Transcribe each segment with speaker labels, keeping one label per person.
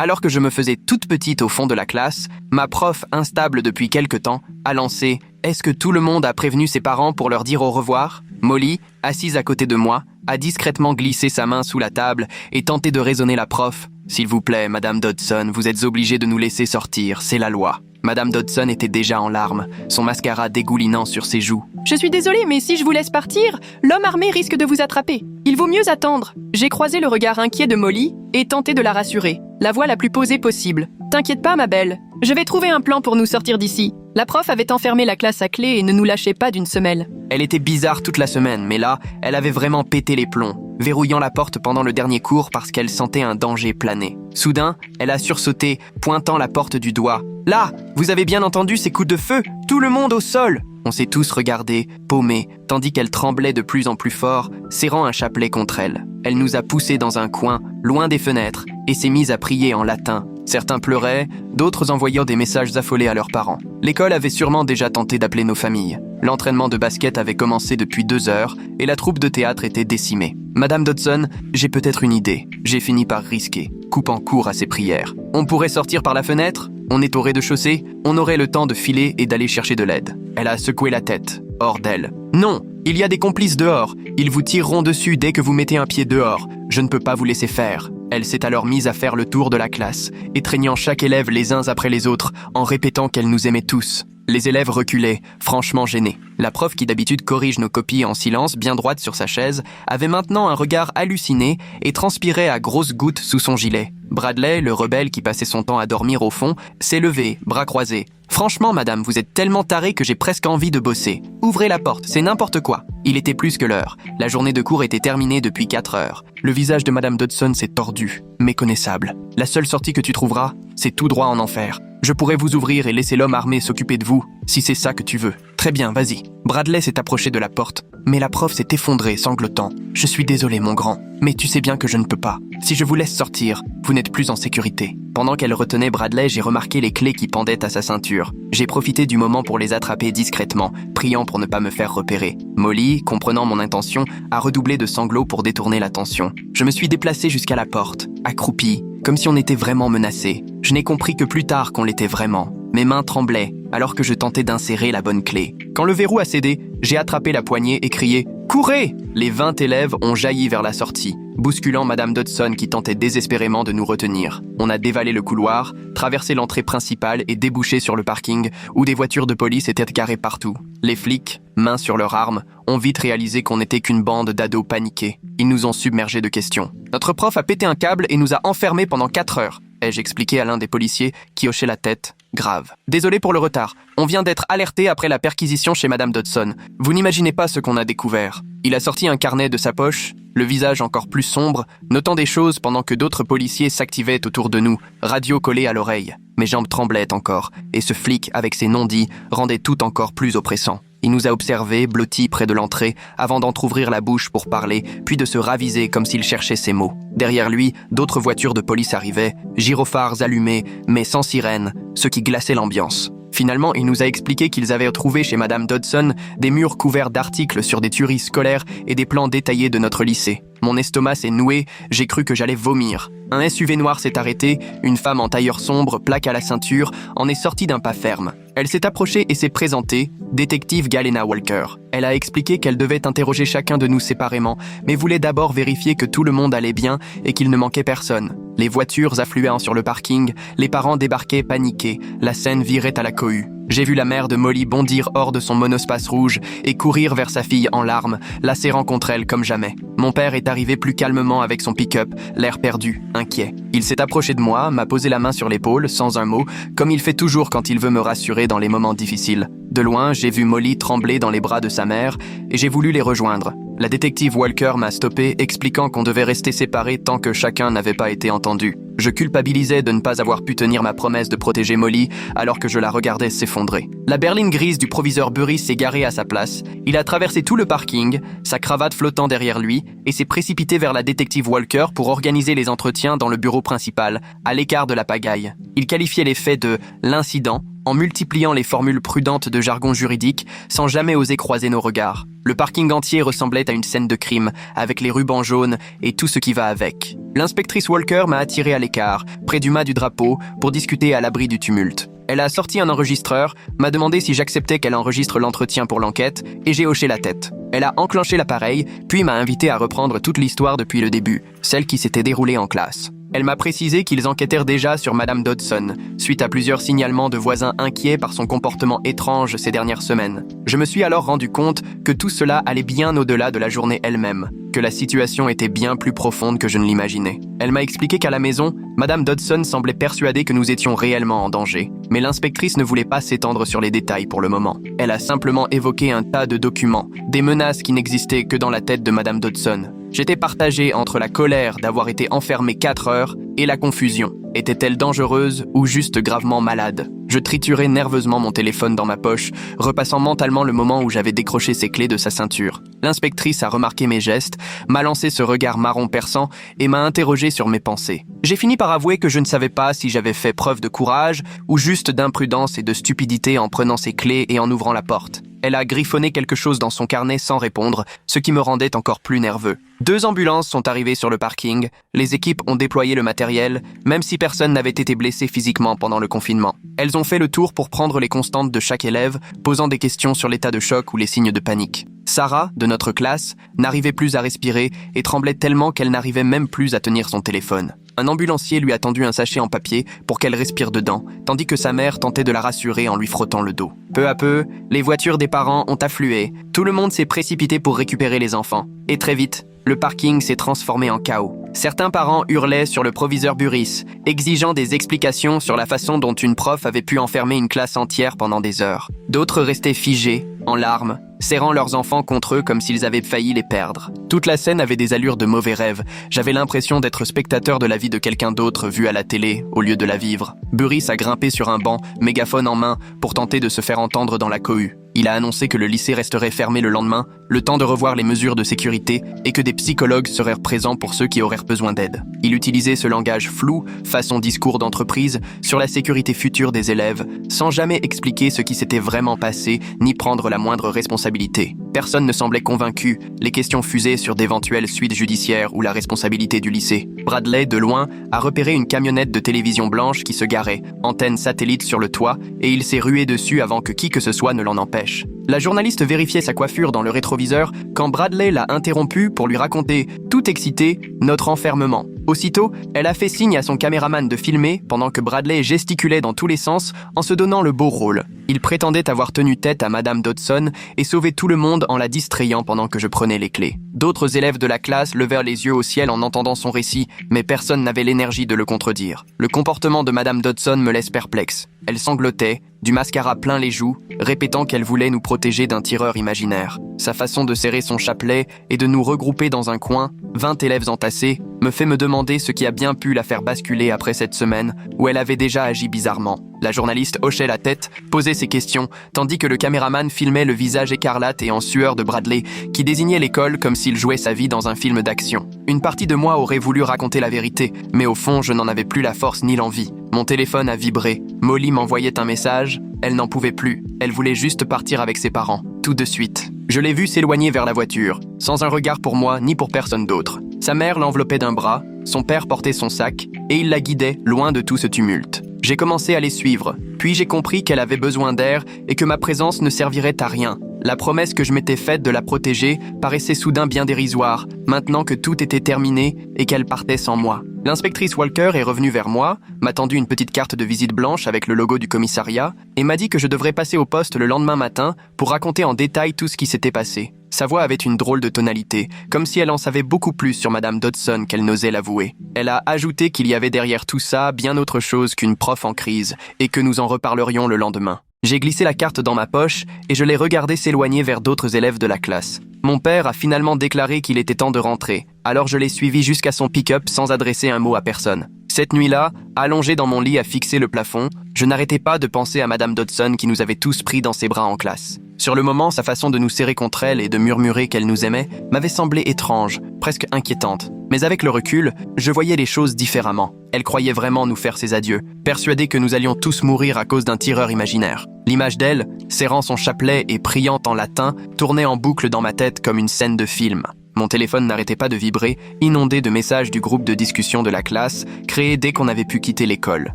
Speaker 1: Alors que je me faisais toute petite au fond de la classe, ma prof, instable depuis quelque temps, a lancé « Est-ce que tout le monde a prévenu ses parents pour leur dire au revoir ?» Molly, assise à côté de moi, a discrètement glissé sa main sous la table et tenté de raisonner la prof. « S'il vous plaît, Madame Dodson, vous êtes obligée de nous laisser sortir, c'est la loi. » Madame Dodson était déjà en larmes, son mascara dégoulinant sur ses joues.
Speaker 2: « Je suis désolée, mais si je vous laisse partir, l'homme armé risque de vous attraper. Il vaut mieux attendre. » J'ai croisé le regard inquiet de Molly et tenté de la rassurer, la voix la plus posée possible. « T'inquiète pas, ma belle. Je vais trouver un plan pour nous sortir d'ici. » La prof avait enfermé la classe à clé et ne nous lâchait pas d'une semelle.
Speaker 1: Elle était bizarre toute la semaine, mais là, elle avait vraiment pété les plombs, verrouillant la porte pendant le dernier cours parce qu'elle sentait un danger planer. Soudain, elle a sursauté, pointant la porte du doigt. « Là, vous avez bien entendu ces coups de feu? Tout le monde au sol !» On s'est tous regardés, paumés, tandis qu'elle tremblait de plus en plus fort, serrant un chapelet contre elle. Elle nous a poussés dans un coin, loin des fenêtres, et s'est mise à prier en latin. Certains pleuraient, d'autres envoyant des messages affolés à leurs parents. L'école avait sûrement déjà tenté d'appeler nos familles. L'entraînement de basket avait commencé depuis 2 heures et la troupe de théâtre était décimée. Madame Dodson, j'ai peut-être une idée. J'ai fini par risquer, coupant court à ses prières. On pourrait sortir par la fenêtre? On est au rez-de-chaussée? On aurait le temps de filer et d'aller chercher de l'aide. Elle a secoué la tête, hors d'elle. Non, il y a des complices dehors. Ils vous tireront dessus dès que vous mettez un pied dehors. Je ne peux pas vous laisser faire. Elle s'est alors mise à faire le tour de la classe, étreignant chaque élève les uns après les autres, en répétant qu'elle nous aimait tous. Les élèves reculaient, franchement gênés. La prof, qui d'habitude corrige nos copies en silence, bien droite sur sa chaise, avait maintenant un regard halluciné et transpirait à grosses gouttes sous son gilet. Bradley, le rebelle qui passait son temps à dormir au fond, s'est levé, bras croisés. « Franchement, madame, vous êtes tellement tarée que j'ai presque envie de bosser. Ouvrez la porte, c'est n'importe quoi. » Il était plus que l'heure. La journée de cours était terminée depuis 4 heures. Le visage de madame Dodson s'est tordu, méconnaissable. « La seule sortie que tu trouveras, c'est tout droit en enfer. Je pourrais vous ouvrir et laisser l'homme armé s'occuper de vous, si c'est ça que tu veux. Très bien, vas-y. » Bradley s'est approché de la porte, mais la prof s'est effondrée, sanglotant. « Je suis désolé, mon grand, mais tu sais bien que je ne peux pas. Si je vous laisse sortir, vous n'êtes plus en sécurité. » Pendant qu'elle retenait Bradley, j'ai remarqué les clés qui pendaient à sa ceinture. J'ai profité du moment pour les attraper discrètement, priant pour ne pas me faire repérer. Molly, comprenant mon intention, a redoublé de sanglots pour détourner l'attention. Je me suis déplacé jusqu'à la porte, accroupi, comme si on était vraiment menacé. Je n'ai compris que plus tard qu'on l'était vraiment. Mes mains tremblaient, alors que je tentais d'insérer la bonne clé. Quand le verrou a cédé, j'ai attrapé la poignée et crié « Courez !» Les 20 élèves ont jailli vers la sortie, bousculant Madame Dodson qui tentait désespérément de nous retenir. On a dévalé le couloir, traversé l'entrée principale et débouché sur le parking, où des voitures de police étaient garées partout. Les flics, mains sur leurs armes, ont vite réalisé qu'on n'était qu'une bande d'ados paniqués. Ils nous ont submergés de questions. Notre prof a pété un câble et nous a enfermés pendant 4 heures, ai-je expliqué à l'un des policiers qui hochait la tête. Grave. Désolé pour le retard. On vient d'être alerté après la perquisition chez Madame Dodson. Vous n'imaginez pas ce qu'on a découvert. Il a sorti un carnet de sa poche, le visage encore plus sombre, notant des choses pendant que d'autres policiers s'activaient autour de nous, radio collée à l'oreille. Mes jambes tremblaient encore, et ce flic, avec ses non-dits, rendait tout encore plus oppressant. Il nous a observés, blottis près de l'entrée, avant d'entrouvrir la bouche pour parler, puis de se raviser comme s'il cherchait ses mots. Derrière lui, d'autres voitures de police arrivaient, gyrophares allumés, mais sans sirène, ce qui glaçait l'ambiance. Finalement, il nous a expliqué qu'ils avaient trouvé chez Madame Dodson des murs couverts d'articles sur des tueries scolaires et des plans détaillés de notre lycée. Mon estomac s'est noué, j'ai cru que j'allais vomir. Un SUV noir s'est arrêté, une femme en tailleur sombre, plaque à la ceinture, en est sortie d'un pas ferme. Elle s'est approchée et s'est présentée, détective Galena Walker. Elle a expliqué qu'elle devait interroger chacun de nous séparément, mais voulait d'abord vérifier que tout le monde allait bien et qu'il ne manquait personne. Les voitures affluaient sur le parking, les parents débarquaient paniqués, la scène virait à la cohue. J'ai vu la mère de Molly bondir hors de son monospace rouge et courir vers sa fille en larmes, la serrant contre elle comme jamais. Mon père est arrivé plus calmement avec son pick-up, l'air perdu, inquiet. Il s'est approché de moi, m'a posé la main sur l'épaule, sans un mot, comme il fait toujours quand il veut me rassurer dans les moments difficiles. De loin, j'ai vu Molly trembler dans les bras de sa mère et j'ai voulu les rejoindre. La détective Walker m'a stoppé, expliquant qu'on devait rester séparés tant que chacun n'avait pas été entendu. Je culpabilisais de ne pas avoir pu tenir ma promesse de protéger Molly alors que je la regardais s'effondrer. La berline grise du proviseur Burry s'est garée à sa place. Il a traversé tout le parking, sa cravate flottant derrière lui, et s'est précipité vers la détective Walker pour organiser les entretiens dans le bureau principal, à l'écart de la pagaille. Il qualifiait les faits de « l'incident » en multipliant les formules prudentes de jargon juridique sans jamais oser croiser nos regards. Le parking entier ressemblait à une scène de crime, avec les rubans jaunes et tout ce qui va avec. L'inspectrice Walker m'a attiré à l'écart, près du mât du drapeau, pour discuter à l'abri du tumulte. Elle a sorti un enregistreur, m'a demandé si j'acceptais qu'elle enregistre l'entretien pour l'enquête, et j'ai hoché la tête. Elle a enclenché l'appareil, puis m'a invité à reprendre toute l'histoire depuis le début, celle qui s'était déroulée en classe. Elle m'a précisé qu'ils enquêtèrent déjà sur Madame Dodson, suite à plusieurs signalements de voisins inquiets par son comportement étrange ces dernières semaines. Je me suis alors rendu compte que tout cela allait bien au-delà de la journée elle-même, que la situation était bien plus profonde que je ne l'imaginais. Elle m'a expliqué qu'à la maison, Madame Dodson semblait persuadée que nous étions réellement en danger, mais l'inspectrice ne voulait pas s'étendre sur les détails pour le moment. Elle a simplement évoqué un tas de documents, des menaces qui n'existaient que dans la tête de Madame Dodson. J'étais partagé entre la colère d'avoir été enfermé 4 heures et la confusion. Était-elle dangereuse ou juste gravement malade? Je triturais nerveusement mon téléphone dans ma poche, repassant mentalement le moment où j'avais décroché ses clés de sa ceinture. L'inspectrice a remarqué mes gestes, m'a lancé ce regard marron perçant et m'a interrogé sur mes pensées. J'ai fini par avouer que je ne savais pas si j'avais fait preuve de courage ou juste d'imprudence et de stupidité en prenant ses clés et en ouvrant la porte. Elle a griffonné quelque chose dans son carnet sans répondre, ce qui me rendait encore plus nerveux. 2 ambulances sont arrivées sur le parking, les équipes ont déployé le matériel, même si personne n'avait été blessé physiquement pendant le confinement. Elles ont fait le tour pour prendre les constantes de chaque élève, posant des questions sur l'état de choc ou les signes de panique. Sarah, de notre classe, n'arrivait plus à respirer et tremblait tellement qu'elle n'arrivait même plus à tenir son téléphone. Un ambulancier lui a tendu un sachet en papier pour qu'elle respire dedans, tandis que sa mère tentait de la rassurer en lui frottant le dos. Peu à peu, les voitures des parents ont afflué. Tout le monde s'est précipité pour récupérer les enfants. Et très vite, le parking s'est transformé en chaos. Certains parents hurlaient sur le proviseur Burris, exigeant des explications sur la façon dont une prof avait pu enfermer une classe entière pendant des heures. D'autres restaient figés, en larmes, serrant leurs enfants contre eux comme s'ils avaient failli les perdre. Toute la scène avait des allures de mauvais rêve. J'avais l'impression d'être spectateur de la vie de quelqu'un d'autre vu à la télé, au lieu de la vivre. Burris a grimpé sur un banc, mégaphone en main, pour tenter de se faire entendre dans la cohue. Il a annoncé que le lycée resterait fermé le lendemain, le temps de revoir les mesures de sécurité et que des psychologues seraient présents pour ceux qui auraient besoin d'aide. Il utilisait ce langage flou, façon discours d'entreprise, sur la sécurité future des élèves, sans jamais expliquer ce qui s'était vraiment passé ni prendre la moindre responsabilité. Personne ne semblait convaincu, les questions fusaient sur d'éventuelles suites judiciaires ou la responsabilité du lycée. Bradley, de loin, a repéré une camionnette de télévision blanche qui se garait, antenne satellite sur le toit, et il s'est rué dessus avant que qui que ce soit ne l'en empêche. La journaliste vérifiait sa coiffure dans le rétroviseur quand Bradley l'a interrompue pour lui raconter, tout excité, notre enfermement. Aussitôt, elle a fait signe à son caméraman de filmer pendant que Bradley gesticulait dans tous les sens en se donnant le beau rôle. Il prétendait avoir tenu tête à Madame Dodson et sauvé tout le monde en la distrayant pendant que je prenais les clés. D'autres élèves de la classe levèrent les yeux au ciel en entendant son récit, mais personne n'avait l'énergie de le contredire. Le comportement de Madame Dodson me laisse perplexe. Elle sanglotait, du mascara plein les joues, répétant qu'elle voulait nous protéger d'un tireur imaginaire. Sa façon de serrer son chapelet et de nous regrouper dans un coin, 20 élèves entassés, me fait me demander ce qui a bien pu la faire basculer après cette semaine où elle avait déjà agi bizarrement. La journaliste hochait la tête, posait ses questions, tandis que le caméraman filmait le visage écarlate et en sueur de Bradley, qui désignait l'école comme s'il jouait sa vie dans un film d'action. Une partie de moi aurait voulu raconter la vérité, mais au fond, je n'en avais plus la force ni l'envie. Mon téléphone a vibré. Molly m'envoyait un message. Elle n'en pouvait plus. Elle voulait juste partir avec ses parents. Tout de suite. Je l'ai vue s'éloigner vers la voiture, sans un regard pour moi ni pour personne d'autre. Sa mère l'enveloppait d'un bras, son père portait son sac, et il la guidait loin de tout ce tumulte. J'ai commencé à les suivre, puis j'ai compris qu'elle avait besoin d'air et que ma présence ne servirait à rien. La promesse que je m'étais faite de la protéger paraissait soudain bien dérisoire, maintenant que tout était terminé et qu'elle partait sans moi. L'inspectrice Walker est revenue vers moi, m'a tendu une petite carte de visite blanche avec le logo du commissariat et m'a dit que je devrais passer au poste le lendemain matin pour raconter en détail tout ce qui s'était passé. Sa voix avait une drôle de tonalité, comme si elle en savait beaucoup plus sur Madame Dodson qu'elle n'osait l'avouer. Elle a ajouté qu'il y avait derrière tout ça bien autre chose qu'une prof en crise et que nous en reparlerions le lendemain. J'ai glissé la carte dans ma poche et je l'ai regardée s'éloigner vers d'autres élèves de la classe. Mon père a finalement déclaré qu'il était temps de rentrer, alors je l'ai suivi jusqu'à son pick-up sans adresser un mot à personne. Cette nuit-là, allongé dans mon lit à fixer le plafond, je n'arrêtais pas de penser à Madame Dodson qui nous avait tous pris dans ses bras en classe. Sur le moment, sa façon de nous serrer contre elle et de murmurer qu'elle nous aimait m'avait semblé étrange, presque inquiétante. Mais avec le recul, je voyais les choses différemment. Elle croyait vraiment nous faire ses adieux, persuadée que nous allions tous mourir à cause d'un tireur imaginaire. L'image d'elle, serrant son chapelet et priant en latin, tournait en boucle dans ma tête comme une scène de film. Mon téléphone n'arrêtait pas de vibrer, inondé de messages du groupe de discussion de la classe, créé dès qu'on avait pu quitter l'école.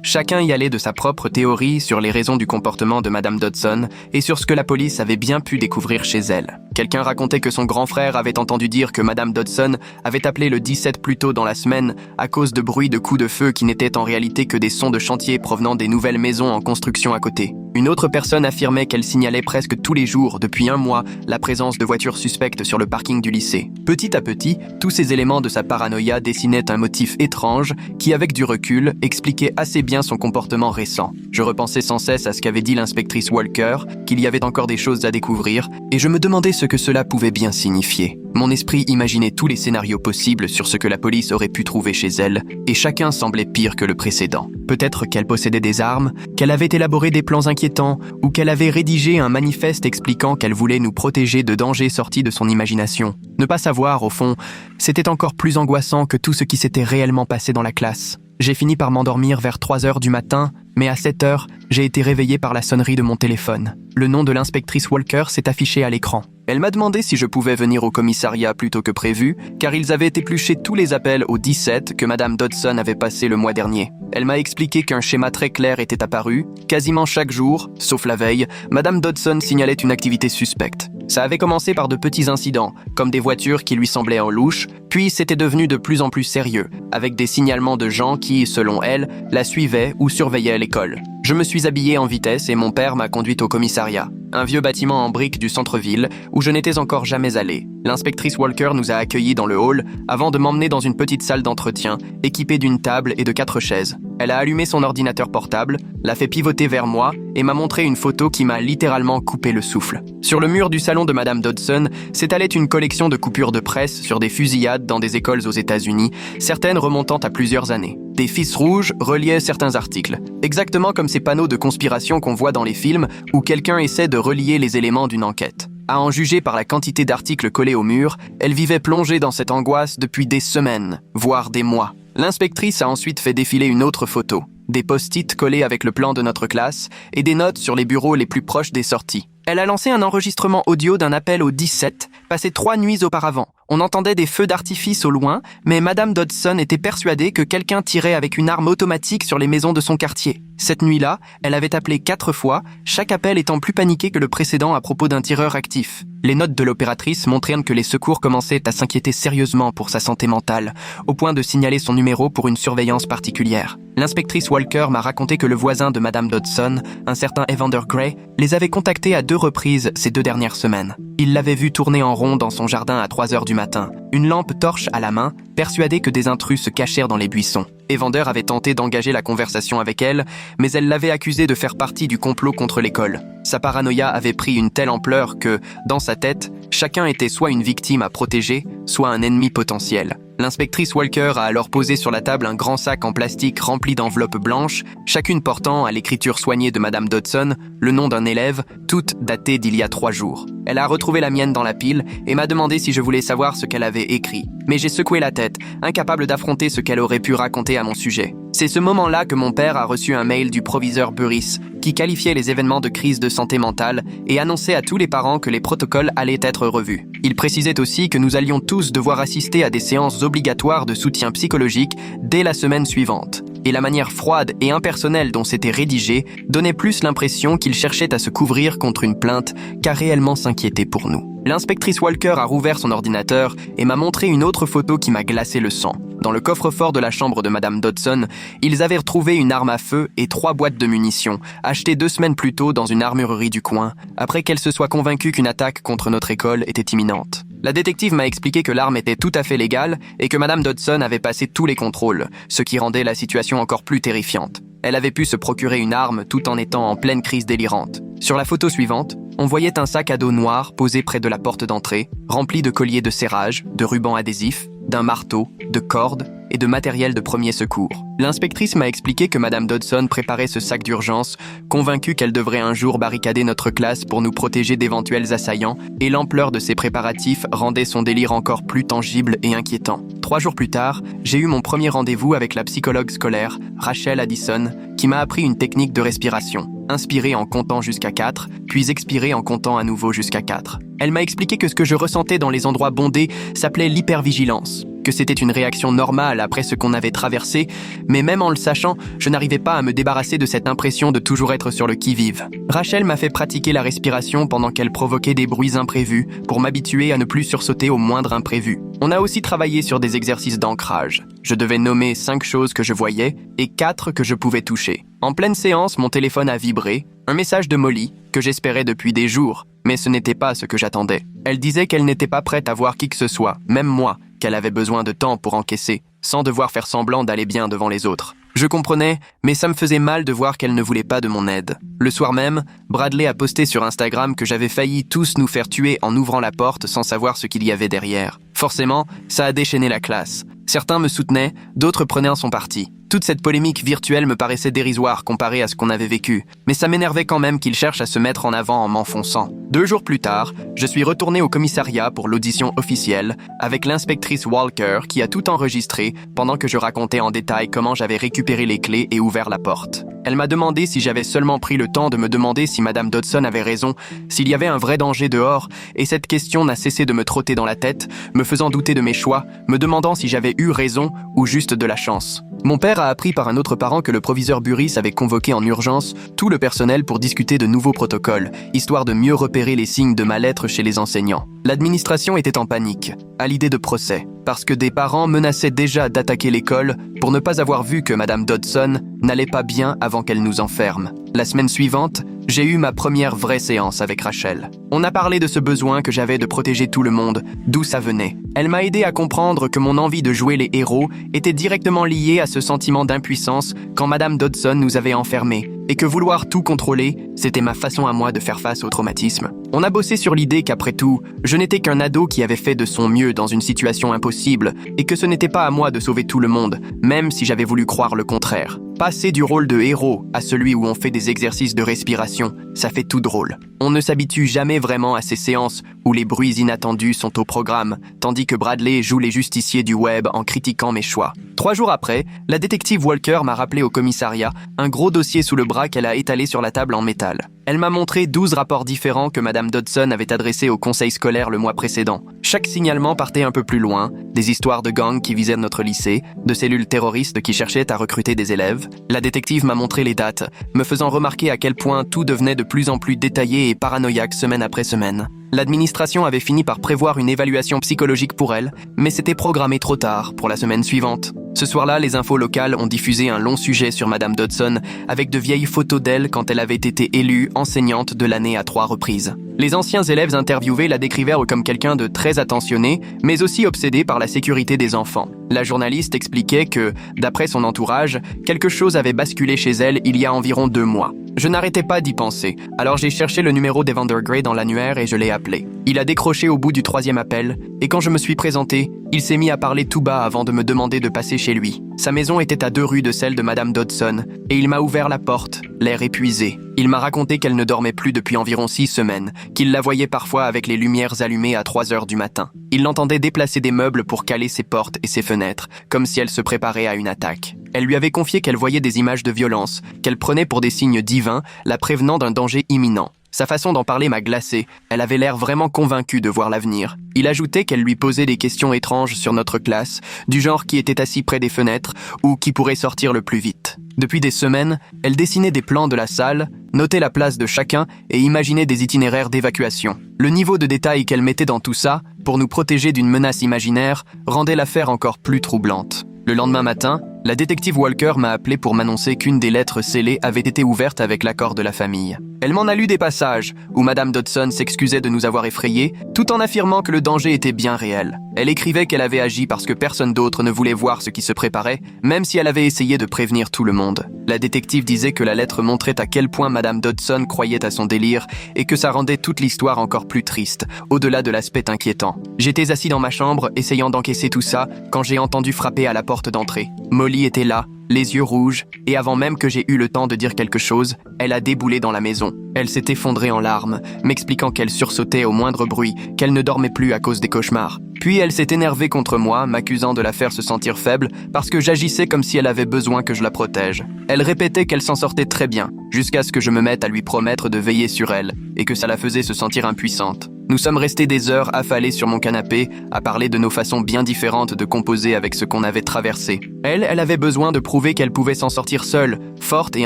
Speaker 1: Chacun y allait de sa propre théorie sur les raisons du comportement de Madame Dodson et sur ce que la police avait bien pu découvrir chez elle. Quelqu'un racontait que son grand frère avait entendu dire que Madame Dodson avait appelé le 17 plus tôt dans la semaine à cause de bruits de coups de feu qui n'étaient en réalité que des sons de chantier provenant des nouvelles maisons en construction à côté. Une autre personne affirmait qu'elle signalait presque tous les jours, depuis un mois, la présence de voitures suspectes sur le parking du lycée. Petit à petit, tous ces éléments de sa paranoïa dessinaient un motif étrange qui, avec du recul, expliquait assez bien son comportement récent. Je repensais sans cesse à ce qu'avait dit l'inspectrice Walker, qu'il y avait encore des choses à découvrir, et je me demandais ce que cela pouvait bien signifier. Mon esprit imaginait tous les scénarios possibles sur ce que la police aurait pu trouver chez elle, et chacun semblait pire que le précédent. Peut-être qu'elle possédait des armes, qu'elle avait élaboré des plans inquiétants, ou qu'elle avait rédigé un manifeste expliquant qu'elle voulait nous protéger de dangers sortis de son imagination. Ne pas savoir, au fond, c'était encore plus angoissant que tout ce qui s'était réellement passé dans la classe. J'ai fini par m'endormir vers 3 heures du matin, mais à 7 heures, j'ai été réveillé par la sonnerie de mon téléphone. Le nom de l'inspectrice Walker s'est affiché à l'écran. Elle m'a demandé si je pouvais venir au commissariat plus tôt que prévu, car ils avaient épluché tous les appels au 17 que Madame Dodson avait passé le mois dernier. Elle m'a expliqué qu'un schéma très clair était apparu. Quasiment chaque jour, sauf la veille, Madame Dodson signalait une activité suspecte. Ça avait commencé par de petits incidents, comme des voitures qui lui semblaient en louche, puis c'était devenu de plus en plus sérieux, avec des signalements de gens qui, selon elle, la suivaient ou surveillaient l'école. Je me suis habillé en vitesse et mon père m'a conduite au commissariat, un vieux bâtiment en briques du centre-ville où je n'étais encore jamais allé. L'inspectrice Walker nous a accueillis dans le hall avant de m'emmener dans une petite salle d'entretien équipée d'une table et de 4 chaises. Elle a allumé son ordinateur portable, l'a fait pivoter vers moi et m'a montré une photo qui m'a littéralement coupé le souffle. Sur le mur du salon de Madame Dodson s'étalait une collection de coupures de presse sur des fusillades dans des écoles aux États-Unis, certaines remontant à plusieurs années. Des fils rouges reliaient certains articles, exactement comme ces panneaux de conspiration qu'on voit dans les films où quelqu'un essaie de relier les éléments d'une enquête. À en juger par la quantité d'articles collés au mur, elle vivait plongée dans cette angoisse depuis des semaines, voire des mois. L'inspectrice a ensuite fait défiler une autre photo, des post-it collés avec le plan de notre classe et des notes sur les bureaux les plus proches des sorties. Elle a lancé un enregistrement audio d'un appel au 17, passé 3 nuits auparavant. On entendait des feux d'artifice au loin, mais Madame Dodson était persuadée que quelqu'un tirait avec une arme automatique sur les maisons de son quartier. Cette nuit-là, elle avait appelé 4 fois, chaque appel étant plus paniqué que le précédent à propos d'un tireur actif. Les notes de l'opératrice montraient que les secours commençaient à s'inquiéter sérieusement pour sa santé mentale, au point de signaler son numéro pour une surveillance particulière. L'inspectrice Walker m'a raconté que le voisin de Madame Dodson, un certain Evander Gray, les avait contactés à 2 reprises ces 2 dernières semaines. Il l'avait vu tourner en rond dans son jardin à 3 heures du matin, une lampe torche à la main, persuadé que des intrus se cachèrent dans les buissons. Evander avait tenté d'engager la conversation avec elle, mais elle l'avait accusé de faire partie du complot contre l'école. Sa paranoïa avait pris une telle ampleur que, dans sa tête, chacun était soit une victime à protéger, soit un ennemi potentiel. L'inspectrice Walker a alors posé sur la table un grand sac en plastique rempli d'enveloppes blanches, chacune portant, à l'écriture soignée de Madame Dodson, le nom d'un élève, toutes datées d'il y a 3 jours. Elle a retrouvé la mienne dans la pile et m'a demandé si je voulais savoir ce qu'elle avait écrit. Mais j'ai secoué la tête, incapable d'affronter ce qu'elle aurait pu raconter à mon sujet. C'est ce moment-là que mon père a reçu un mail du proviseur Burris, qui qualifiait les événements de crise de santé mentale et annonçait à tous les parents que les protocoles allaient être revus. Il précisait aussi que nous allions tous devoir assister à des séances obligatoires de soutien psychologique dès la semaine suivante. Et la manière froide et impersonnelle dont c'était rédigé donnait plus l'impression qu'il cherchait à se couvrir contre une plainte qu'à réellement s'inquiéter pour nous. L'inspectrice Walker a rouvert son ordinateur et m'a montré une autre photo qui m'a glacé le sang. Dans le coffre-fort de la chambre de Madame Dodson, ils avaient retrouvé une arme à feu et 3 boîtes de munitions, achetées 2 semaines plus tôt dans une armurerie du coin, après qu'elle se soit convaincue qu'une attaque contre notre école était imminente. La détective m'a expliqué que l'arme était tout à fait légale et que Madame Dodson avait passé tous les contrôles, ce qui rendait la situation encore plus terrifiante. Elle avait pu se procurer une arme tout en étant en pleine crise délirante. Sur la photo suivante, on voyait un sac à dos noir posé près de la porte d'entrée, rempli de colliers de serrage, de rubans adhésifs, d'un marteau, de cordes et de matériel de premier secours. L'inspectrice m'a expliqué que Madame Dodson préparait ce sac d'urgence, convaincue qu'elle devrait un jour barricader notre classe pour nous protéger d'éventuels assaillants, et l'ampleur de ces préparatifs rendait son délire encore plus tangible et inquiétant. 3 jours plus tard, j'ai eu mon premier rendez-vous avec la psychologue scolaire, Rachel Addison, qui m'a appris une technique de respiration. Inspirer en comptant jusqu'à 4, puis expirer en comptant à nouveau jusqu'à 4. Elle m'a expliqué que ce que je ressentais dans les endroits bondés s'appelait l'hypervigilance, que c'était une réaction normale après ce qu'on avait traversé, mais même en le sachant, je n'arrivais pas à me débarrasser de cette impression de toujours être sur le qui-vive. Rachel m'a fait pratiquer la respiration pendant qu'elle provoquait des bruits imprévus pour m'habituer à ne plus sursauter au moindre imprévu. On a aussi travaillé sur des exercices d'ancrage. Je devais nommer 5 choses que je voyais et 4 que je pouvais toucher. En pleine séance, mon téléphone a vibré, un message de Molly, que j'espérais depuis des jours, mais ce n'était pas ce que j'attendais. Elle disait qu'elle n'était pas prête à voir qui que ce soit, même moi, qu'elle avait besoin de temps pour encaisser, sans devoir faire semblant d'aller bien devant les autres. Je comprenais, mais ça me faisait mal de voir qu'elle ne voulait pas de mon aide. Le soir même, Bradley a posté sur Instagram que j'avais failli tous nous faire tuer en ouvrant la porte sans savoir ce qu'il y avait derrière. Forcément, ça a déchaîné la classe. Certains me soutenaient, d'autres prenaient son parti. Toute cette polémique virtuelle me paraissait dérisoire comparée à ce qu'on avait vécu, mais ça m'énervait quand même qu'il cherche à se mettre en avant en m'enfonçant. 2 jours plus tard, je suis retourné au commissariat pour l'audition officielle avec l'inspectrice Walker qui a tout enregistré pendant que je racontais en détail comment j'avais récupéré les clés et ouvert la porte. Elle m'a demandé si j'avais seulement pris le temps de me demander si Madame Dodson avait raison, s'il y avait un vrai danger dehors, et cette question n'a cessé de me trotter dans la tête, me faisant douter de mes choix, me demandant si j'avais eu raison ou juste de la chance. Mon père a appris par un autre parent que le proviseur Burris avait convoqué en urgence tout le personnel pour discuter de nouveaux protocoles, histoire de mieux repérer les signes de mal-être chez les enseignants. L'administration était en panique, à l'idée de procès, parce que des parents menaçaient déjà d'attaquer l'école pour ne pas avoir vu que Madame Dodson n'allait pas bien avant qu'elle nous enferme. La semaine suivante, j'ai eu ma première vraie séance avec Rachel. On a parlé de ce besoin que j'avais de protéger tout le monde, d'où ça venait. Elle m'a aidé à comprendre que mon envie de jouer les héros était directement liée à ce sentiment d'impuissance quand Madame Dodson nous avait enfermés, et que vouloir tout contrôler, c'était ma façon à moi de faire face au traumatisme. On a bossé sur l'idée qu'après tout, je n'étais qu'un ado qui avait fait de son mieux dans une situation impossible, et que ce n'était pas à moi de sauver tout le monde, même si j'avais voulu croire le contraire. Passer du rôle de héros à celui où on fait des exercices de respiration, ça fait tout drôle. On ne s'habitue jamais vraiment à ces séances où les bruits inattendus sont au programme, tandis que Bradley joue les justiciers du web en critiquant mes choix. 3 jours après, la détective Walker m'a rappelé au commissariat, un gros dossier sous le bras qu'elle a étalé sur la table en métal. Elle m'a montré 12 rapports différents que Madame Dodson avait adressés au conseil scolaire le mois précédent. Chaque signalement partait un peu plus loin, des histoires de gangs qui visaient notre lycée, de cellules terroristes qui cherchaient à recruter des élèves. La détective m'a montré les dates, me faisant remarquer à quel point tout devenait de plus en plus détaillé et paranoïaque semaine après semaine. L'administration avait fini par prévoir une évaluation psychologique pour elle, mais c'était programmé trop tard pour la semaine suivante. Ce soir-là, les infos locales ont diffusé un long sujet sur Madame Dodson avec de vieilles photos d'elle quand elle avait été élue enseignante de l'année à 3 reprises. Les anciens élèves interviewés la décrivèrent comme quelqu'un de très attentionné, mais aussi obsédé par la sécurité des enfants. La journaliste expliquait que, d'après son entourage, quelque chose avait basculé chez elle il y a environ 2 mois. Je n'arrêtais pas d'y penser, alors j'ai cherché le numéro d'Evander Gray dans l'annuaire et je l'ai appelé. Il a décroché au bout du 3e appel, et quand je me suis présenté, il s'est mis à parler tout bas avant de me demander de passer chez lui. Sa maison était à 2 rues de celle de Madame Dodson, et il m'a ouvert la porte, l'air épuisé. Il m'a raconté qu'elle ne dormait plus depuis environ 6 semaines, qu'il la voyait parfois avec les lumières allumées à 3 heures du matin. Il l'entendait déplacer des meubles pour caler ses portes et ses fenêtres, comme si elle se préparait à une attaque. Elle lui avait confié qu'elle voyait des images de violence, qu'elle prenait pour des signes divins, la prévenant d'un danger imminent. Sa façon d'en parler m'a glacé, elle avait l'air vraiment convaincue de voir l'avenir. Il ajoutait qu'elle lui posait des questions étranges sur notre classe, du genre qui était assis près des fenêtres ou qui pourrait sortir le plus vite. Depuis des semaines, elle dessinait des plans de la salle, notait la place de chacun et imaginait des itinéraires d'évacuation. Le niveau de détail qu'elle mettait dans tout ça, pour nous protéger d'une menace imaginaire, rendait l'affaire encore plus troublante. Le lendemain matin, La détective Walker m'a appelé pour m'annoncer qu'une des lettres scellées avait été ouverte avec l'accord de la famille. Elle m'en a lu des passages où Madame Dodson s'excusait de nous avoir effrayés, tout en affirmant que le danger était bien réel. Elle écrivait qu'elle avait agi parce que personne d'autre ne voulait voir ce qui se préparait, même si elle avait essayé de prévenir tout le monde. La détective disait que la lettre montrait à quel point Madame Dodson croyait à son délire et que ça rendait toute l'histoire encore plus triste, au-delà de l'aspect inquiétant. J'étais assis dans ma chambre, essayant d'encaisser tout ça, quand j'ai entendu frapper à la porte d'entrée. Molly était là, les yeux rouges, et avant même que j'aie eu le temps de dire quelque chose, elle a déboulé dans la maison. Elle s'est effondrée en larmes, m'expliquant qu'elle sursautait au moindre bruit, qu'elle ne dormait plus à cause des cauchemars. Puis elle s'est énervée contre moi, m'accusant de la faire se sentir faible parce que j'agissais comme si elle avait besoin que je la protège. Elle répétait qu'elle s'en sortait très bien, jusqu'à ce que je me mette à lui promettre de veiller sur elle, et que ça la faisait se sentir impuissante. Nous sommes restés des heures affalés sur mon canapé, à parler de nos façons bien différentes de composer avec ce qu'on avait traversé. Elle avait besoin de prouver qu'elle pouvait s'en sortir seule, forte et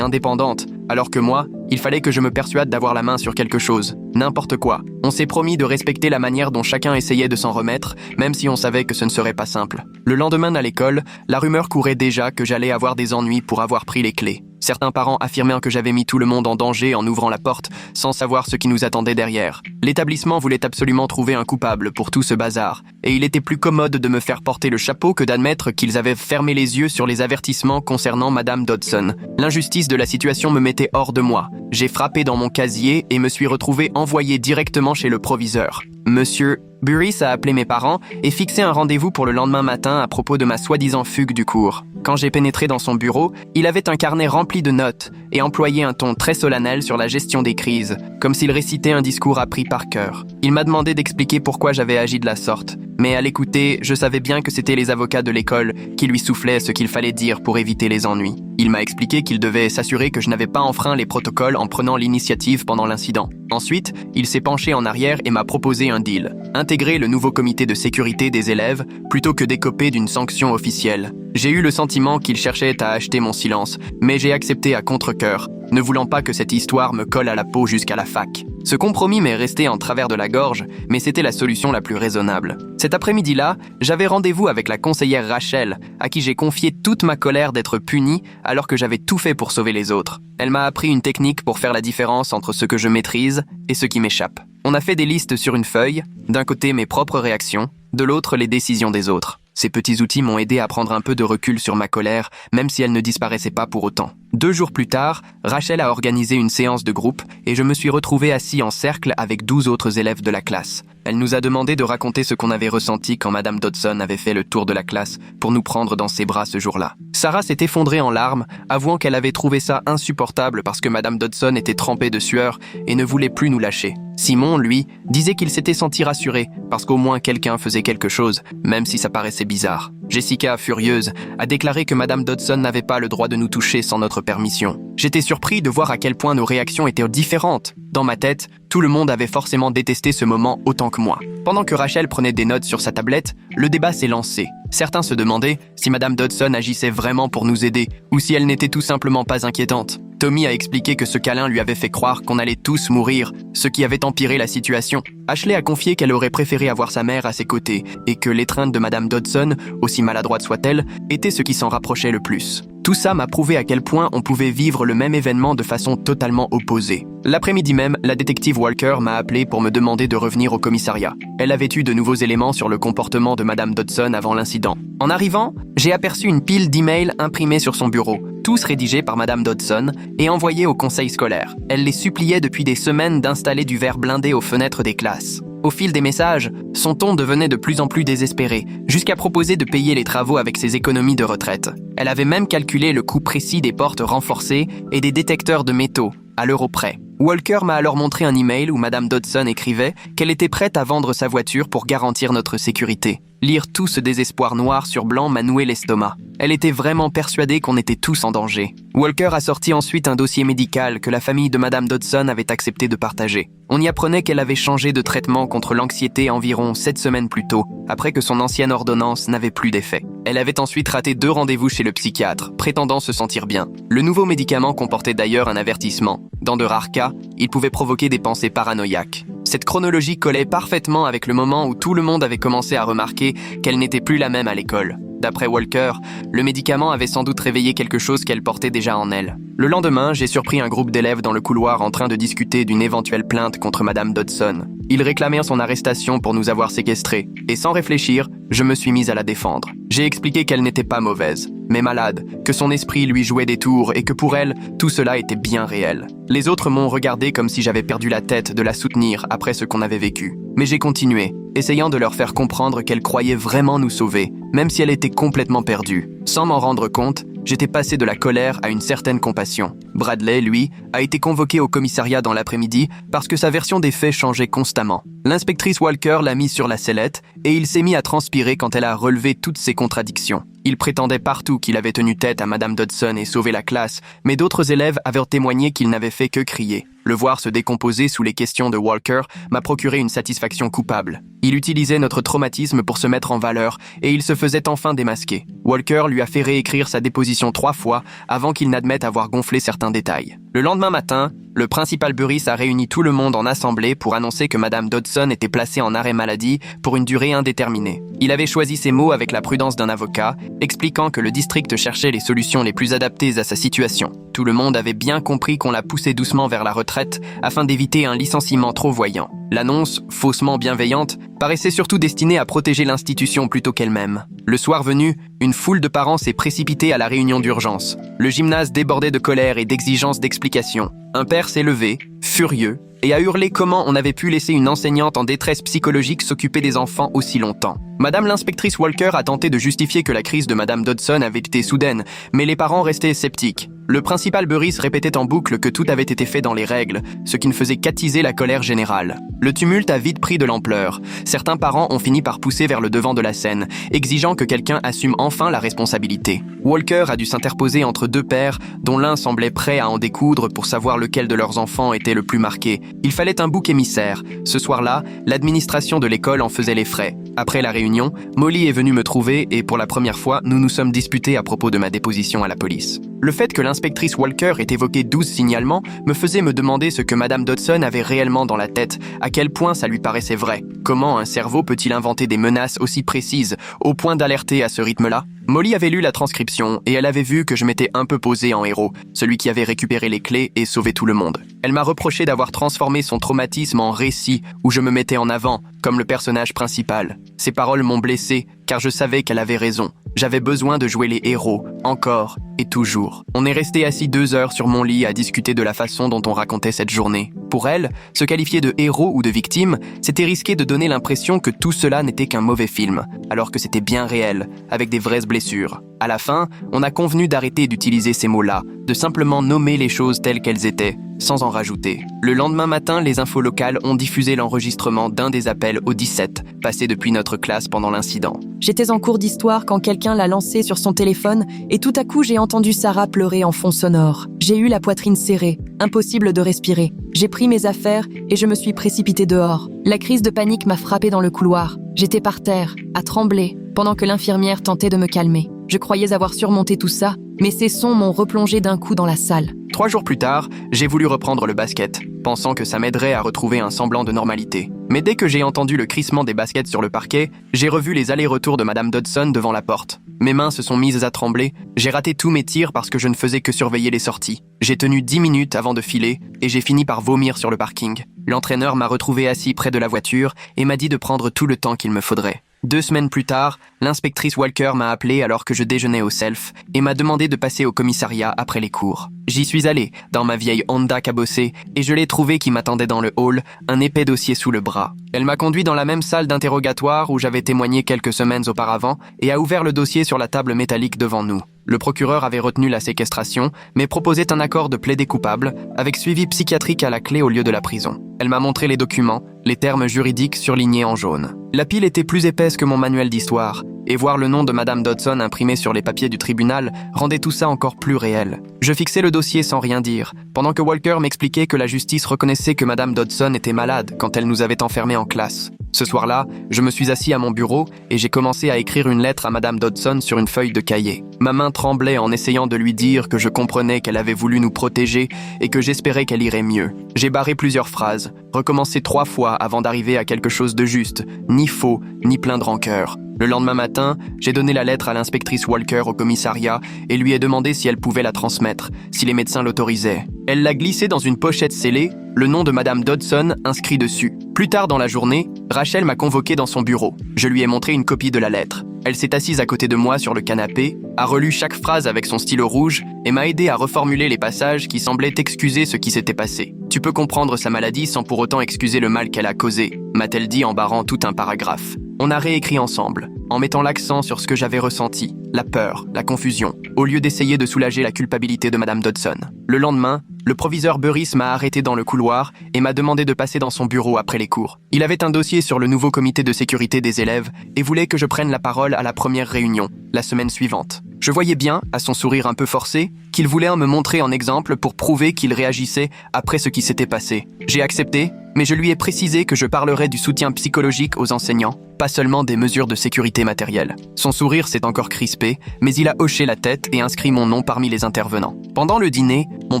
Speaker 1: indépendante, alors que moi, il fallait que je me persuade d'avoir la main sur quelque chose, n'importe quoi. On s'est promis de respecter la manière dont chacun essayait de s'en remettre, même si on savait que ce ne serait pas simple. Le lendemain à l'école, la rumeur courait déjà que j'allais avoir des ennuis pour avoir pris les clés. Certains parents affirmaient que j'avais mis tout le monde en danger en ouvrant la porte, sans savoir ce qui nous attendait derrière. L'établissement voulait absolument trouver un coupable pour tout ce bazar, et il était plus commode de me faire porter le chapeau que d'admettre qu'ils avaient fermé les yeux sur les avertissements concernant Madame Dodson. L'injustice de la situation me mettait hors de moi. J'ai frappé dans mon casier et me suis retrouvé envoyé directement chez le proviseur. Monsieur Burris a appelé mes parents et fixé un rendez-vous pour le lendemain matin à propos de ma soi-disant fugue du cours. Quand j'ai pénétré dans son bureau, il avait un carnet rempli de notes et employait un ton très solennel sur la gestion des crises, comme s'il récitait un discours appris par cœur. Il m'a demandé d'expliquer pourquoi j'avais agi de la sorte, mais à l'écouter, je savais bien que c'était les avocats de l'école qui lui soufflaient ce qu'il fallait dire pour éviter les ennuis. Il m'a expliqué qu'il devait s'assurer que je n'avais pas enfreint les protocoles en prenant l'initiative pendant l'incident. Ensuite, il s'est penché en arrière et m'a proposé un deal. Intégrer le nouveau comité de sécurité des élèves plutôt que d'écoper d'une sanction officielle. J'ai eu le sentiment qu'il cherchait à acheter mon silence, mais j'ai accepté à contre-cœur, ne voulant pas que cette histoire me colle à la peau jusqu'à la fac. Ce compromis m'est resté en travers de la gorge, mais c'était la solution la plus raisonnable. Cet après-midi-là, j'avais rendez-vous avec la conseillère Rachel, à qui j'ai confié toute ma colère d'être punie alors que j'avais tout fait pour sauver les autres. Elle m'a appris une technique pour faire la différence entre ce que je maîtrise et ce qui m'échappe. On a fait des listes sur une feuille, d'un côté mes propres réactions, de l'autre les décisions des autres. Ces petits outils m'ont aidé à prendre un peu de recul sur ma colère, même si elle ne disparaissait pas pour autant. 2 jours plus tard, Rachel a organisé une séance de groupe et je me suis retrouvé assis en cercle avec 12 autres élèves de la classe. Elle nous a demandé de raconter ce qu'on avait ressenti quand Madame Dodson avait fait le tour de la classe pour nous prendre dans ses bras ce jour-là. Sarah s'est effondrée en larmes, avouant qu'elle avait trouvé ça insupportable parce que Madame Dodson était trempée de sueur et ne voulait plus nous lâcher. Simon, lui, disait qu'il s'était senti rassuré parce qu'au moins quelqu'un faisait quelque chose, même si ça paraissait bizarre. Jessica, furieuse, a déclaré que Madame Dodson n'avait pas le droit de nous toucher sans notre permission. J'étais surpris de voir à quel point nos réactions étaient différentes. Dans ma tête, tout le monde avait forcément détesté ce moment autant que moi. Pendant que Rachel prenait des notes sur sa tablette, le débat s'est lancé. Certains se demandaient si Madame Dodson agissait vraiment pour nous aider ou si elle n'était tout simplement pas inquiétante. Tommy a expliqué que ce câlin lui avait fait croire qu'on allait tous mourir, ce qui avait empiré la situation. Ashley a confié qu'elle aurait préféré avoir sa mère à ses côtés et que l'étreinte de Madame Dodson, aussi maladroite soit-elle, était ce qui s'en rapprochait le plus. Tout ça m'a prouvé à quel point on pouvait vivre le même événement de façon totalement opposée. L'après-midi même, la détective Walker m'a appelé pour me demander de revenir au commissariat. Elle avait eu de nouveaux éléments sur le comportement de Madame Dodson avant l'incident. En arrivant, j'ai aperçu une pile d'emails imprimés sur son bureau, tous rédigés par Madame Dodson et envoyés au conseil scolaire. Elle les suppliait depuis des semaines d'installer du verre blindé aux fenêtres des classes. Au fil des messages, son ton devenait de plus en plus désespéré, jusqu'à proposer de payer les travaux avec ses économies de retraite. Elle avait même calculé le coût précis des portes renforcées et des détecteurs de métaux, à l'euro près. Walker m'a alors montré un email où Madame Dodson écrivait qu'elle était prête à vendre sa voiture pour garantir notre sécurité. Lire tout ce désespoir noir sur blanc m'a noué l'estomac. Elle était vraiment persuadée qu'on était tous en danger. Walker a sorti ensuite un dossier médical que la famille de Madame Dodson avait accepté de partager. On y apprenait qu'elle avait changé de traitement contre l'anxiété environ 7 semaines plus tôt, après que son ancienne ordonnance n'avait plus d'effet. Elle avait ensuite raté 2 rendez-vous chez le psychiatre, prétendant se sentir bien. Le nouveau médicament comportait d'ailleurs un avertissement. Dans de rares cas, il pouvait provoquer des pensées paranoïaques. Cette chronologie collait parfaitement avec le moment où tout le monde avait commencé à remarquer qu'elle n'était plus la même à l'école. D'après Walker, le médicament avait sans doute réveillé quelque chose qu'elle portait déjà en elle. Le lendemain, j'ai surpris un groupe d'élèves dans le couloir en train de discuter d'une éventuelle plainte contre Madame Dodson. Ils réclamèrent son arrestation pour nous avoir séquestrés, et sans réfléchir, je me suis mise à la défendre. J'ai expliqué qu'elle n'était pas mauvaise, mais malade, que son esprit lui jouait des tours et que pour elle, tout cela était bien réel. Les autres m'ont regardé comme si j'avais perdu la tête de la soutenir après ce qu'on avait vécu. Mais j'ai continué, essayant de leur faire comprendre qu'elle croyait vraiment nous sauver, même si elle était complètement perdue. Sans m'en rendre compte, j'étais passé de la colère à une certaine compassion. Bradley, lui, a été convoqué au commissariat dans l'après-midi parce que sa version des faits changeait constamment. L'inspectrice Walker l'a mis sur la sellette et il s'est mis à transpirer quand elle a relevé toutes ses contradictions. Il prétendait partout qu'il avait tenu tête à Madame Dodson et sauvé la classe, mais d'autres élèves avaient témoigné qu'il n'avait fait que crier. Le voir se décomposer sous les questions de Walker m'a procuré une satisfaction coupable. Il utilisait notre traumatisme pour se mettre en valeur et il se faisait enfin démasquer. Walker lui a fait réécrire sa déposition 3 fois avant qu'il n'admette avoir gonflé certains détails. Le lendemain matin, le principal Burris a réuni tout le monde en assemblée pour annoncer que Madame Dodson était placée en arrêt maladie pour une durée indéterminée. Il avait choisi ces mots avec la prudence d'un avocat, expliquant que le district cherchait les solutions les plus adaptées à sa situation. Tout le monde avait bien compris qu'on la poussait doucement vers la retraite afin d'éviter un licenciement trop voyant. L'annonce, faussement bienveillante, paraissait surtout destinée à protéger l'institution plutôt qu'elle-même. Le soir venu, une foule de parents s'est précipitée à la réunion d'urgence. Le gymnase débordait de colère et d'exigences d'explications. Un père s'est levé, furieux, et a hurlé comment on avait pu laisser une enseignante en détresse psychologique s'occuper des enfants aussi longtemps. Madame l'inspectrice Walker a tenté de justifier que la crise de Madame Dodson avait été soudaine, mais les parents restaient sceptiques. Le principal Burris répétait en boucle que tout avait été fait dans les règles, ce qui ne faisait qu'attiser la colère générale. Le tumulte a vite pris de l'ampleur. Certains parents ont fini par pousser vers le devant de la scène, exigeant que quelqu'un assume enfin la responsabilité. Walker a dû s'interposer entre deux pères, dont l'un semblait prêt à en découdre pour savoir lequel de leurs enfants était le plus marqué. Il fallait un bouc émissaire. Ce soir-là, l'administration de l'école en faisait les frais. Après la réunion, Molly est venue me trouver et pour la première fois, nous nous sommes disputés à propos de ma déposition à la police. Le fait que l'inspectrice Walker ait évoqué 12 signalements me faisait me demander ce que Madame Dodson avait réellement dans la tête, à quel point ça lui paraissait vrai. Comment un cerveau peut-il inventer des menaces aussi précises, au point d'alerter à ce rythme-là ? Molly avait lu la transcription et elle avait vu que je m'étais un peu posé en héros, celui qui avait récupéré les clés et sauvé tout le monde. Elle m'a reproché d'avoir transformé son traumatisme en récit où je me mettais en avant, comme le personnage principal. Ces paroles m'ont blessé, car je savais qu'elle avait raison. J'avais besoin de jouer les héros, encore et toujours. On est resté assis 2 heures sur mon lit à discuter de la façon dont on racontait cette journée. Pour elle, se qualifier de héros ou de victime, c'était risquer de donner l'impression que tout cela n'était qu'un mauvais film, alors que c'était bien réel, avec des vraies blessures. À la fin, on a convenu d'arrêter d'utiliser ces mots-là, de simplement nommer les choses telles qu'elles étaient, sans en rajouter. Le lendemain matin, les infos locales ont diffusé l'enregistrement d'un des appels au 17, passé depuis notre classe pendant l'incident.
Speaker 2: J'étais en cours d'histoire quand quelqu'un l'a lancé sur son téléphone et tout à coup j'ai entendu Sarah pleurer en fond sonore. J'ai eu la poitrine serrée, impossible de respirer. J'ai pris mes affaires et je me suis précipitée dehors. La crise de panique m'a frappée dans le couloir. J'étais par terre, à trembler, pendant que l'infirmière tentait de me calmer. Je croyais avoir surmonté tout ça, mais ces sons m'ont replongé d'un coup dans la salle.
Speaker 1: 3 jours plus tard, j'ai voulu reprendre le basket, pensant que ça m'aiderait à retrouver un semblant de normalité. Mais dès que j'ai entendu le crissement des baskets sur le parquet, j'ai revu les allers-retours de Madame Dodson devant la porte. Mes mains se sont mises à trembler, j'ai raté tous mes tirs parce que je ne faisais que surveiller les sorties. J'ai tenu 10 minutes avant de filer et j'ai fini par vomir sur le parking. L'entraîneur m'a retrouvé assis près de la voiture et m'a dit de prendre tout le temps qu'il me faudrait. 2 semaines plus tard, l'inspectrice Walker m'a appelé alors que je déjeunais au self et m'a demandé de passer au commissariat après les cours. J'y suis allé, dans ma vieille Honda cabossée, et je l'ai trouvé qui m'attendait dans le hall, un épais dossier sous le bras. Elle m'a conduit dans la même salle d'interrogatoire où j'avais témoigné quelques semaines auparavant et a ouvert le dossier sur la table métallique devant nous. Le procureur avait retenu la séquestration, mais proposait un accord de plaidé coupable, avec suivi psychiatrique à la clé au lieu de la prison. Elle m'a montré les documents, les termes juridiques surlignés en jaune. La pile était plus épaisse que mon manuel d'histoire, et voir le nom de Madame Dodson imprimé sur les papiers du tribunal rendait tout ça encore plus réel. Je fixais le dossier sans rien dire, pendant que Walker m'expliquait que la justice reconnaissait que Madame Dodson était malade quand elle nous avait enfermés en classe. Ce soir-là, je me suis assis à mon bureau et j'ai commencé à écrire une lettre à Madame Dodson sur une feuille de cahier. Ma main tremblait en essayant de lui dire que je comprenais qu'elle avait voulu nous protéger et que j'espérais qu'elle irait mieux. J'ai barré plusieurs phrases, recommencé 3 fois avant d'arriver à quelque chose de juste, ni faux, ni plein de rancœur. Le lendemain matin, j'ai donné la lettre à l'inspectrice Walker au commissariat et lui ai demandé si elle pouvait la transmettre, si les médecins l'autorisaient. Elle l'a glissée dans une pochette scellée, le nom de Madame Dodson inscrit dessus. Plus tard dans la journée, Rachel m'a convoqué dans son bureau. Je lui ai montré une copie de la lettre. Elle s'est assise à côté de moi sur le canapé, a relu chaque phrase avec son stylo rouge et m'a aidé à reformuler les passages qui semblaient excuser ce qui s'était passé. Tu peux comprendre sa maladie sans pour autant excuser le mal qu'elle a causé, m'a-t-elle dit en barrant tout un paragraphe. On a réécrit ensemble, en mettant l'accent sur ce que j'avais ressenti, la peur, la confusion, au lieu d'essayer de soulager la culpabilité de Madame Dodson. Le lendemain, le proviseur Burris m'a arrêté dans le couloir et m'a demandé de passer dans son bureau après les cours. Il avait un dossier sur le nouveau comité de sécurité des élèves et voulait que je prenne la parole à la première réunion, la semaine suivante. Je voyais bien, à son sourire un peu forcé, qu'il voulait me montrer en exemple pour prouver qu'il réagissait après ce qui s'était passé. J'ai accepté, mais je lui ai précisé que je parlerais du soutien psychologique aux enseignants, pas seulement des mesures de sécurité matérielle. Son sourire s'est encore crispé, mais il a hoché la tête et inscrit mon nom parmi les intervenants. Pendant le dîner, mon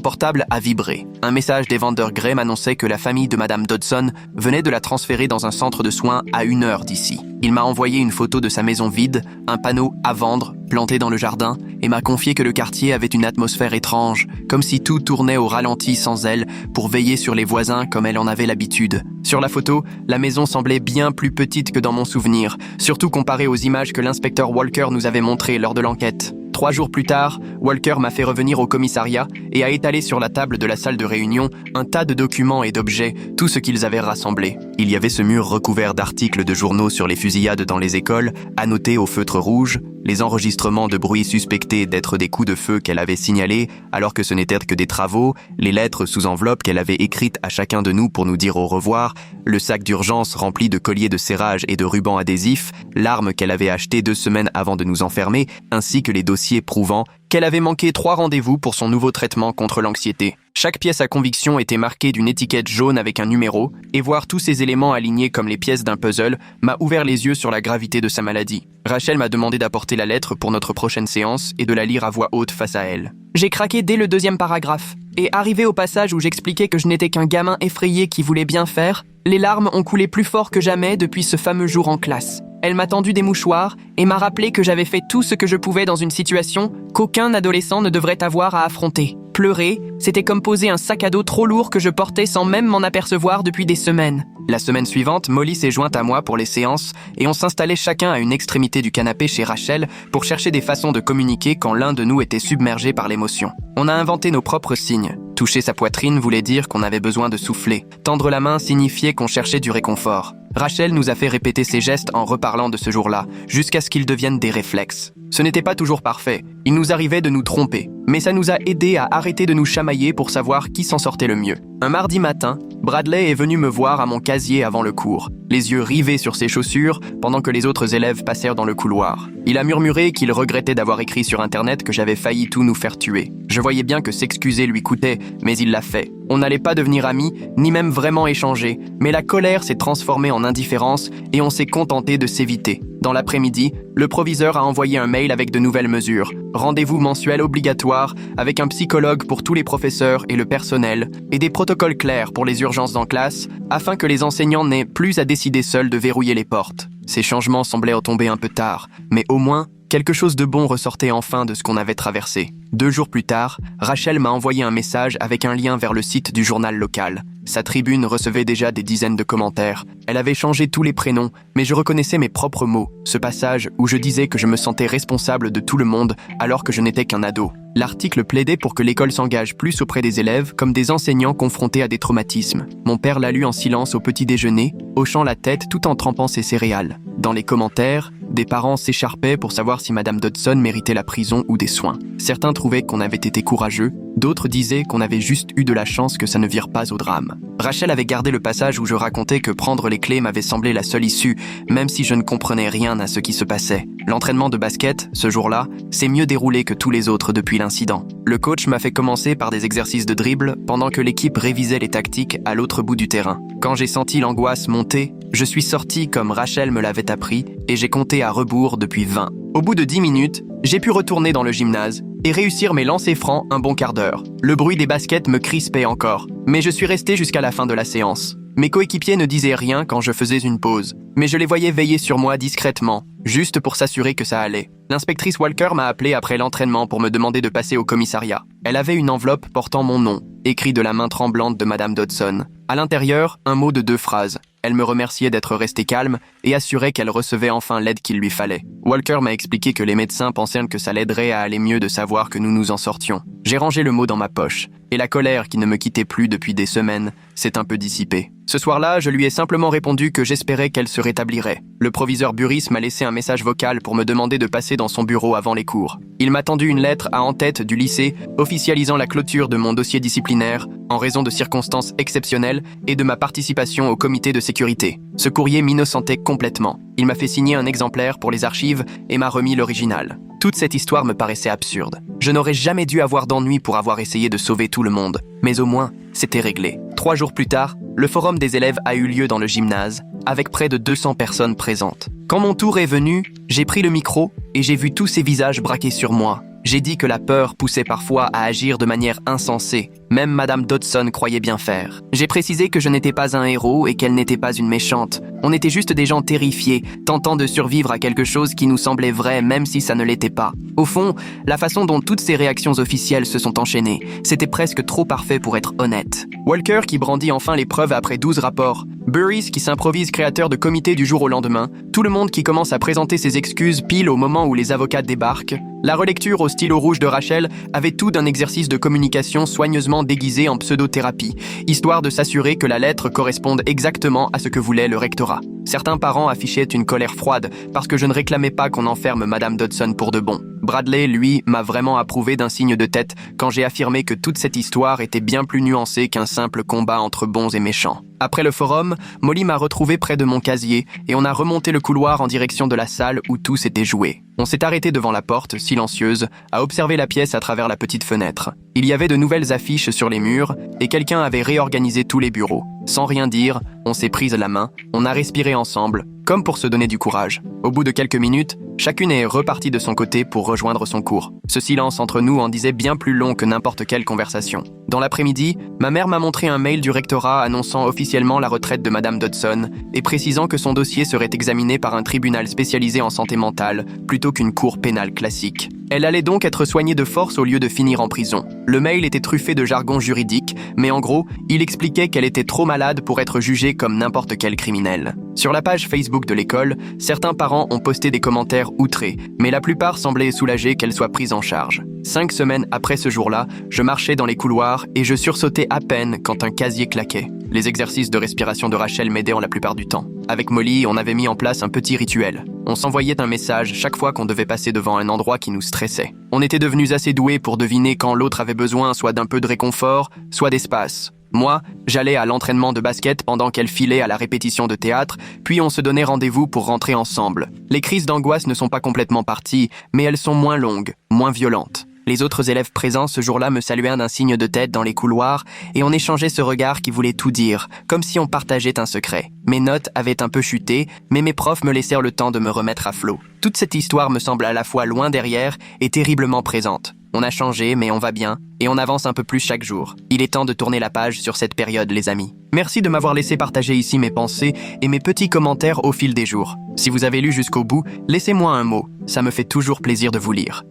Speaker 1: portable a vibré. Un message d'Evander Gray m'annonçait que la famille de Madame Dodson venait de la transférer dans un centre de soins à 1 heure d'ici. Il m'a envoyé une photo de sa maison vide, un panneau « À vendre » planté dans le jardin, et m'a confié que le quartier avait une atmosphère étrange, comme si tout tournait au ralenti sans elle, pour veiller sur les voisins comme elle en avait l'habitude. Sur la photo, la maison semblait bien plus petite que dans mon souvenir, surtout comparée aux images que l'inspecteur Walker nous avait montrées lors de l'enquête. 3 jours plus tard, Walker m'a fait revenir au commissariat et a étalé sur la table de la salle de réunion un tas de documents et d'objets, tout ce qu'ils avaient rassemblé. Il y avait ce mur recouvert d'articles de journaux sur les fusillades dans les écoles, annotés au feutre rouge, les enregistrements de bruits suspectés d'être des coups de feu qu'elle avait signalés alors que ce n'étaient que des travaux, les lettres sous enveloppe qu'elle avait écrites à chacun de nous pour nous dire au revoir, le sac d'urgence rempli de colliers de serrage et de rubans adhésifs, l'arme qu'elle avait achetée 2 semaines avant de nous enfermer, ainsi que les dossiers prouvant qu'elle avait manqué 3 rendez-vous pour son nouveau traitement contre l'anxiété. Chaque pièce à conviction était marquée d'une étiquette jaune avec un numéro, et voir tous ces éléments alignés comme les pièces d'un puzzle m'a ouvert les yeux sur la gravité de sa maladie. Rachel m'a demandé d'apporter la lettre pour notre prochaine séance et de la lire à voix haute face à elle.
Speaker 2: J'ai craqué dès le 2e paragraphe, et arrivé au passage où j'expliquais que je n'étais qu'un gamin effrayé qui voulait bien faire, les larmes ont coulé plus fort que jamais depuis ce fameux jour en classe. Elle m'a tendu des mouchoirs et m'a rappelé que j'avais fait tout ce que je pouvais dans une situation qu'aucun adolescent ne devrait avoir à affronter. Pleurer, c'était comme poser un sac à dos trop lourd que je portais sans même m'en apercevoir depuis des semaines.
Speaker 1: La semaine suivante, Molly s'est jointe à moi pour les séances et on s'installait chacun à une extrémité du canapé chez Rachel pour chercher des façons de communiquer quand l'un de nous était submergé par l'émotion. On a inventé nos propres signes. Toucher sa poitrine voulait dire qu'on avait besoin de souffler. Tendre la main signifiait qu'on cherchait du réconfort. Rachel nous a fait répéter ces gestes en reparlant de ce jour-là, jusqu'à ce qu'ils deviennent des réflexes. Ce n'était pas toujours parfait, il nous arrivait de nous tromper, mais ça nous a aidés à arrêter de nous chamailler pour savoir qui s'en sortait le mieux. Un mardi matin, Bradley est venu me voir à mon casier avant le cours, les yeux rivés sur ses chaussures pendant que les autres élèves passèrent dans le couloir. Il a murmuré qu'il regrettait d'avoir écrit sur Internet que j'avais failli tout nous faire tuer. Je voyais bien que s'excuser lui coûtait, mais il l'a fait. On n'allait pas devenir amis, ni même vraiment échanger, mais la colère s'est transformée en indifférence et on s'est contenté de s'éviter. Dans l'après-midi, le proviseur a envoyé un mail avec de nouvelles mesures. Rendez-vous mensuel obligatoire avec un psychologue pour tous les professeurs et le personnel, et des protocoles clairs pour les urgences en classe, afin que les enseignants n'aient plus à décider seuls de verrouiller les portes. Ces changements semblaient tomber un peu tard, mais au moins, quelque chose de bon ressortait enfin de ce qu'on avait traversé. 2 jours plus tard, Rachel m'a envoyé un message avec un lien vers le site du journal local. Sa tribune recevait déjà des dizaines de commentaires. Elle avait changé tous les prénoms, mais je reconnaissais mes propres mots. Ce passage où je disais que je me sentais responsable de tout le monde alors que je n'étais qu'un ado. L'article plaidait pour que l'école s'engage plus auprès des élèves comme des enseignants confrontés à des traumatismes. Mon père l'a lu en silence au petit déjeuner, hochant la tête tout en trempant ses céréales. Dans les commentaires, des parents s'écharpaient pour savoir si Madame Dodson méritait la prison ou des soins. Certains trouvaient qu'on avait été courageux, d'autres disaient qu'on avait juste eu de la chance que ça ne vire pas au drame. Rachel avait gardé le passage où je racontais que prendre les clés m'avait semblé la seule issue, même si je ne comprenais rien à ce qui se passait. L'entraînement de basket, ce jour-là, s'est mieux déroulé que tous les autres depuis l'incident. Le coach m'a fait commencer par des exercices de dribble pendant que l'équipe révisait les tactiques à l'autre bout du terrain. Quand j'ai senti l'angoisse monter, je suis sorti comme Rachel me l'avait appris et j'ai compté à rebours depuis 20. Au bout de 10 minutes, j'ai pu retourner dans le gymnase et réussir mes lancers francs un bon quart d'heure. Le bruit des baskets me crispait encore, mais je suis resté jusqu'à la fin de la séance. Mes coéquipiers ne disaient rien quand je faisais une pause, mais je les voyais veiller sur moi discrètement, juste pour s'assurer que ça allait. L'inspectrice Walker m'a appelé après l'entraînement pour me demander de passer au commissariat. Elle avait une enveloppe portant mon nom, écrit de la main tremblante de Madame Dodson. À l'intérieur, un mot de 2 phrases. Elle me remerciait d'être restée calme et assurait qu'elle recevait enfin l'aide qu'il lui fallait. Walker m'a expliqué que les médecins pensaient que ça l'aiderait à aller mieux de savoir que nous nous en sortions. J'ai rangé le mot dans ma poche, et la colère qui ne me quittait plus depuis des semaines s'est un peu dissipée. Ce soir-là, je lui ai simplement répondu que j'espérais qu'elle se rétablirait. Le proviseur Burris m'a laissé un message vocal pour me demander de passer dans son bureau avant les cours. Il m'a tendu une lettre à en-tête du lycée officialisant la clôture de mon dossier disciplinaire en raison de circonstances exceptionnelles et de ma participation au comité de sécurité. Ce courrier m'innocentait complètement. Il m'a fait signer un exemplaire pour les archives et m'a remis l'original. Toute cette histoire me paraissait absurde. Je n'aurais jamais dû avoir d'ennui pour avoir essayé de sauver tout le monde, mais au moins, c'était réglé. 3 jours plus tard, le forum des élèves a eu lieu dans le gymnase, avec près de 200 personnes présentes. Quand mon tour est venu, j'ai pris le micro et j'ai vu tous ces visages braqués sur moi. J'ai dit que la peur poussait parfois à agir de manière insensée. Même Madame Dodson croyait bien faire. J'ai précisé que je n'étais pas un héros et qu'elle n'était pas une méchante. On était juste des gens terrifiés, tentant de survivre à quelque chose qui nous semblait vrai même si ça ne l'était pas. Au fond, la façon dont toutes ces réactions officielles se sont enchaînées, c'était presque trop parfait pour être honnête. Walker qui brandit enfin les preuves après 12 rapports. Burris qui s'improvise créateur de comité du jour au lendemain. Tout le monde qui commence à présenter ses excuses pile au moment où les avocats débarquent. La relecture au stylo rouge de Rachel avait tout d'un exercice de communication soigneusement déguisé en pseudothérapie, histoire de s'assurer que la lettre corresponde exactement à ce que voulait le rectorat. Certains parents affichaient une colère froide parce que je ne réclamais pas qu'on enferme Madame Dodson pour de bon. Bradley, lui, m'a vraiment approuvé d'un signe de tête quand j'ai affirmé que toute cette histoire était bien plus nuancée qu'un simple combat entre bons et méchants. Après le forum, Molly m'a retrouvé près de mon casier et on a remonté le couloir en direction de la salle où tout s'était joué. On s'est arrêté devant la porte, silencieuse, à observer la pièce à travers la petite fenêtre. Il y avait de nouvelles affiches sur les murs et quelqu'un avait réorganisé tous les bureaux. Sans rien dire, on s'est prise la main, on a respiré ensemble, comme pour se donner du courage. Au bout de quelques minutes, chacune est repartie de son côté pour rejoindre son cours. Ce silence entre nous en disait bien plus long que n'importe quelle conversation. Dans l'après-midi, ma mère m'a montré un mail du rectorat annonçant officiellement la retraite de Madame Dodson et précisant que son dossier serait examiné par un tribunal spécialisé en santé mentale plutôt qu'une cour pénale classique. Elle allait donc être soignée de force au lieu de finir en prison. Le mail était truffé de jargon juridique, mais en gros, il expliquait qu'elle était trop malade pour être jugée comme n'importe quel criminel. Sur la page Facebook de l'école, certains parents ont posté des commentaires outrés, mais la plupart semblaient soulagés qu'elle soit prise en charge. 5 semaines après ce jour-là, je marchais dans les couloirs et je sursautais à peine quand un casier claquait. Les exercices de respiration de Rachel m'aidaient la plupart du temps. Avec Molly, on avait mis en place un petit rituel. On s'envoyait un message chaque fois qu'on devait passer devant un endroit qui nous stressait. On était devenus assez doués pour deviner quand l'autre avait besoin soit d'un peu de réconfort, soit d'espace. Moi, j'allais à l'entraînement de basket pendant qu'elle filait à la répétition de théâtre, puis on se donnait rendez-vous pour rentrer ensemble. Les crises d'angoisse ne sont pas complètement parties, mais elles sont moins longues, moins violentes. Les autres élèves présents ce jour-là me saluaient d'un signe de tête dans les couloirs et on échangeait ce regard qui voulait tout dire, comme si on partageait un secret. Mes notes avaient un peu chuté, mais mes profs me laissèrent le temps de me remettre à flot. Toute cette histoire me semble à la fois loin derrière et terriblement présente. On a changé, mais on va bien, et on avance un peu plus chaque jour. Il est temps de tourner la page sur cette période, les amis. Merci de m'avoir laissé partager ici mes pensées et mes petits commentaires au fil des jours. Si vous avez lu jusqu'au bout, laissez-moi un mot, ça me fait toujours plaisir de vous lire.